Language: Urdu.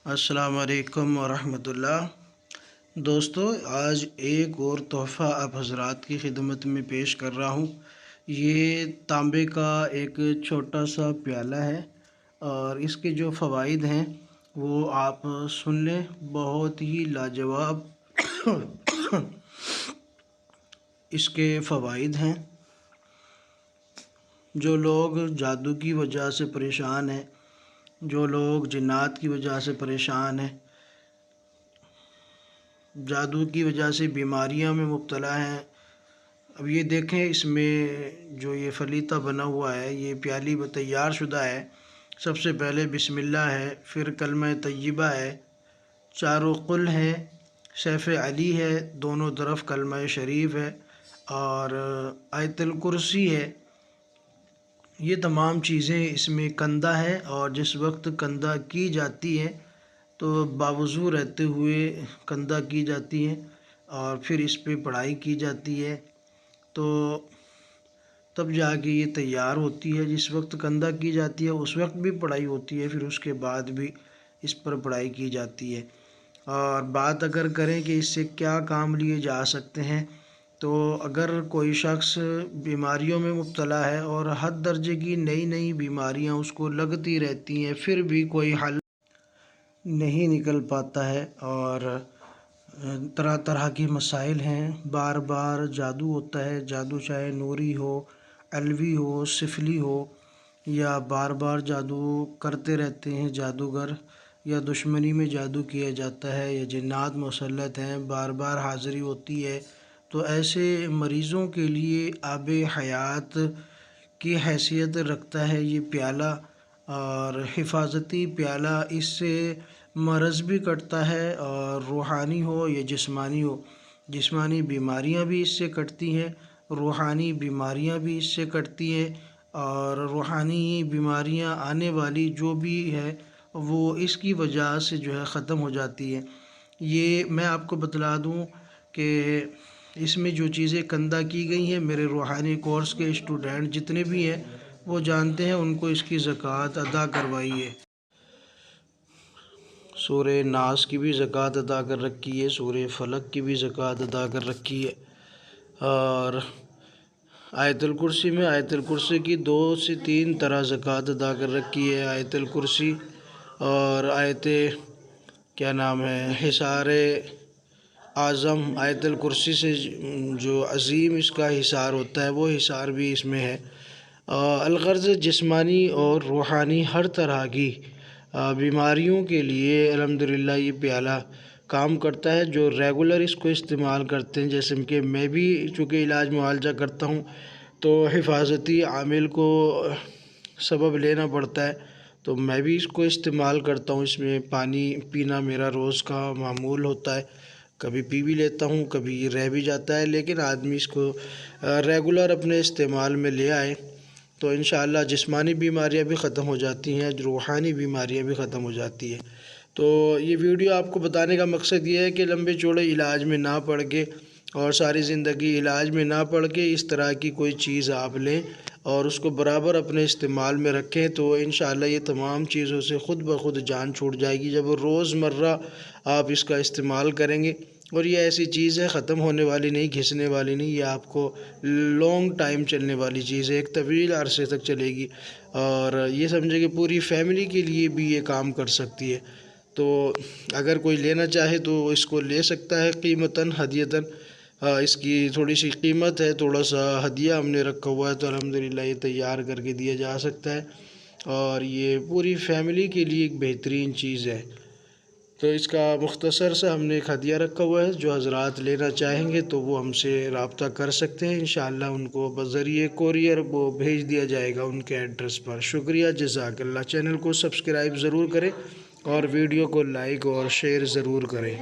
السلام علیکم ورحمۃ اللہ۔ دوستو، آج ایک اور تحفہ آپ حضرات کی خدمت میں پیش کر رہا ہوں۔ یہ تانبے کا ایک چھوٹا سا پیالہ ہے اور اس کے جو فوائد ہیں وہ آپ سن لیں، بہت ہی لاجواب اس کے فوائد ہیں۔ جو لوگ جادو کی وجہ سے پریشان ہیں، جو لوگ جنات کی وجہ سے پریشان ہیں، جادو کی وجہ سے بیماریاں میں مبتلا ہیں، اب یہ دیکھیں اس میں جو یہ فلیطہ بنا ہوا ہے، یہ پیالی تیار شدہ ہے۔ سب سے پہلے بسم اللہ ہے، پھر کلمہ طیبہ ہے، چاروں قل ہے، سیف علی ہے، دونوں طرف کلمہ شریف ہے اور آیت الکرسی ہے۔ یہ تمام چیزیں اس میں کندہ ہے اور جس وقت کندہ کی جاتی ہے تو باوضو رہتے ہوئے کندہ کی جاتی ہے اور پھر اس پہ پڑھائی کی جاتی ہے تو تب جا کے یہ تیار ہوتی ہے۔ جس وقت کندہ کی جاتی ہے اس وقت بھی پڑھائی ہوتی ہے، پھر اس کے بعد بھی اس پر پڑھائی کی جاتی ہے۔ اور بات اگر کریں کہ اس سے کیا کام لیے جا سکتے ہیں، تو اگر کوئی شخص بیماریوں میں مبتلا ہے اور حد درجے کی نئی نئی بیماریاں اس کو لگتی رہتی ہیں، پھر بھی کوئی حل نہیں نکل پاتا ہے اور طرح طرح کے مسائل ہیں، بار بار جادو ہوتا ہے، جادو چاہے نوری ہو، علوی ہو، سفلی ہو، یا بار بار جادو کرتے رہتے ہیں جادوگر، یا دشمنی میں جادو کیا جاتا ہے، یا جنات مسلط ہیں، بار بار حاضری ہوتی ہے، تو ایسے مریضوں کے لیے آب حیات کی حیثیت رکھتا ہے یہ پیالہ اور حفاظتی پیالہ۔ اس سے مرض بھی کٹتا ہے اور روحانی ہو یا جسمانی ہو، جسمانی بیماریاں بھی اس سے کٹتی ہیں، روحانی بیماریاں بھی اس سے کٹتی ہیں اور روحانی بیماریاں آنے والی جو بھی ہے وہ اس کی وجہ سے جو ہے ختم ہو جاتی ہے۔ یہ میں آپ کو بتلا دوں کہ اس میں جو چیزیں کندہ کی گئی ہیں، میرے روحانی کورس کے اسٹوڈنٹ جتنے بھی ہیں وہ جانتے ہیں، ان کو اس کی زکوٰۃ ادا کروائی ہے۔ سورہ ناس کی بھی زکوٰۃ ادا کر رکھی ہے، سورہ فلق کی بھی زکوٰۃ ادا کر رکھی ہے، اور آیت الکرسی میں آیت الکرسی کی 2 سے 3 طرح زکوٰۃ ادا کر رکھی ہے۔ آیت الکرسی اور آیت کیا نام ہے حصار اعظم، آیت الکرسی سے جو عظیم اس کا حصار ہوتا ہے وہ حصار بھی اس میں ہے۔ الغرض جسمانی اور روحانی ہر طرح کی بیماریوں کے لیے الحمدللہ یہ پیالہ کام کرتا ہے۔ جو ریگولر اس کو استعمال کرتے ہیں، جیسے کہ میں بھی چونکہ علاج معالجہ کرتا ہوں تو حفاظتی عامل کو سبب لینا پڑتا ہے، تو میں بھی اس کو استعمال کرتا ہوں۔ اس میں پانی پینا میرا روز کا معمول ہوتا ہے، کبھی پی بھی لیتا ہوں، کبھی رہ بھی جاتا ہے، لیکن آدمی اس کو ریگولر اپنے استعمال میں لے آئے تو انشاءاللہ جسمانی بیماریاں بھی ختم ہو جاتی ہیں، روحانی بیماریاں بھی ختم ہو جاتی ہیں۔ تو یہ ویڈیو آپ کو بتانے کا مقصد یہ ہے کہ لمبے چوڑے علاج میں نہ پڑ کے اور ساری زندگی علاج میں نہ پڑ کے اس طرح کی کوئی چیز آپ لیں اور اس کو برابر اپنے استعمال میں رکھیں تو انشاءاللہ یہ تمام چیزوں سے خود بخود جان چھوٹ جائے گی جب روز مرہ آپ اس کا استعمال کریں گے۔ اور یہ ایسی چیز ہے ختم ہونے والی نہیں، گھسنے والی نہیں، یہ آپ کو لانگ ٹائم چلنے والی چیز ہے، ایک طویل عرصے تک چلے گی اور یہ سمجھے کہ پوری فیملی کے لیے بھی یہ کام کر سکتی ہے۔ تو اگر کوئی لینا چاہے تو اس کو لے سکتا ہے، قیمتاً ہدیتاً اس کی تھوڑی سی قیمت ہے، تھوڑا سا ہدیہ ہم نے رکھا ہوا ہے تو الحمدللہ یہ تیار کر کے دیا جا سکتا ہے اور یہ پوری فیملی کے لیے ایک بہترین چیز ہے۔ تو اس کا مختصر سا ہم نے ایک ہدیہ رکھا ہوا ہے، جو حضرات لینا چاہیں گے تو وہ ہم سے رابطہ کر سکتے ہیں، انشاءاللہ ان کو بذریعہ کوریئر وہ بھیج دیا جائے گا ان کے ایڈریس پر۔ شکریہ، جزاک اللہ۔ چینل کو سبسکرائب ضرور کریں اور ویڈیو کو لائک اور شیئر ضرور کریں۔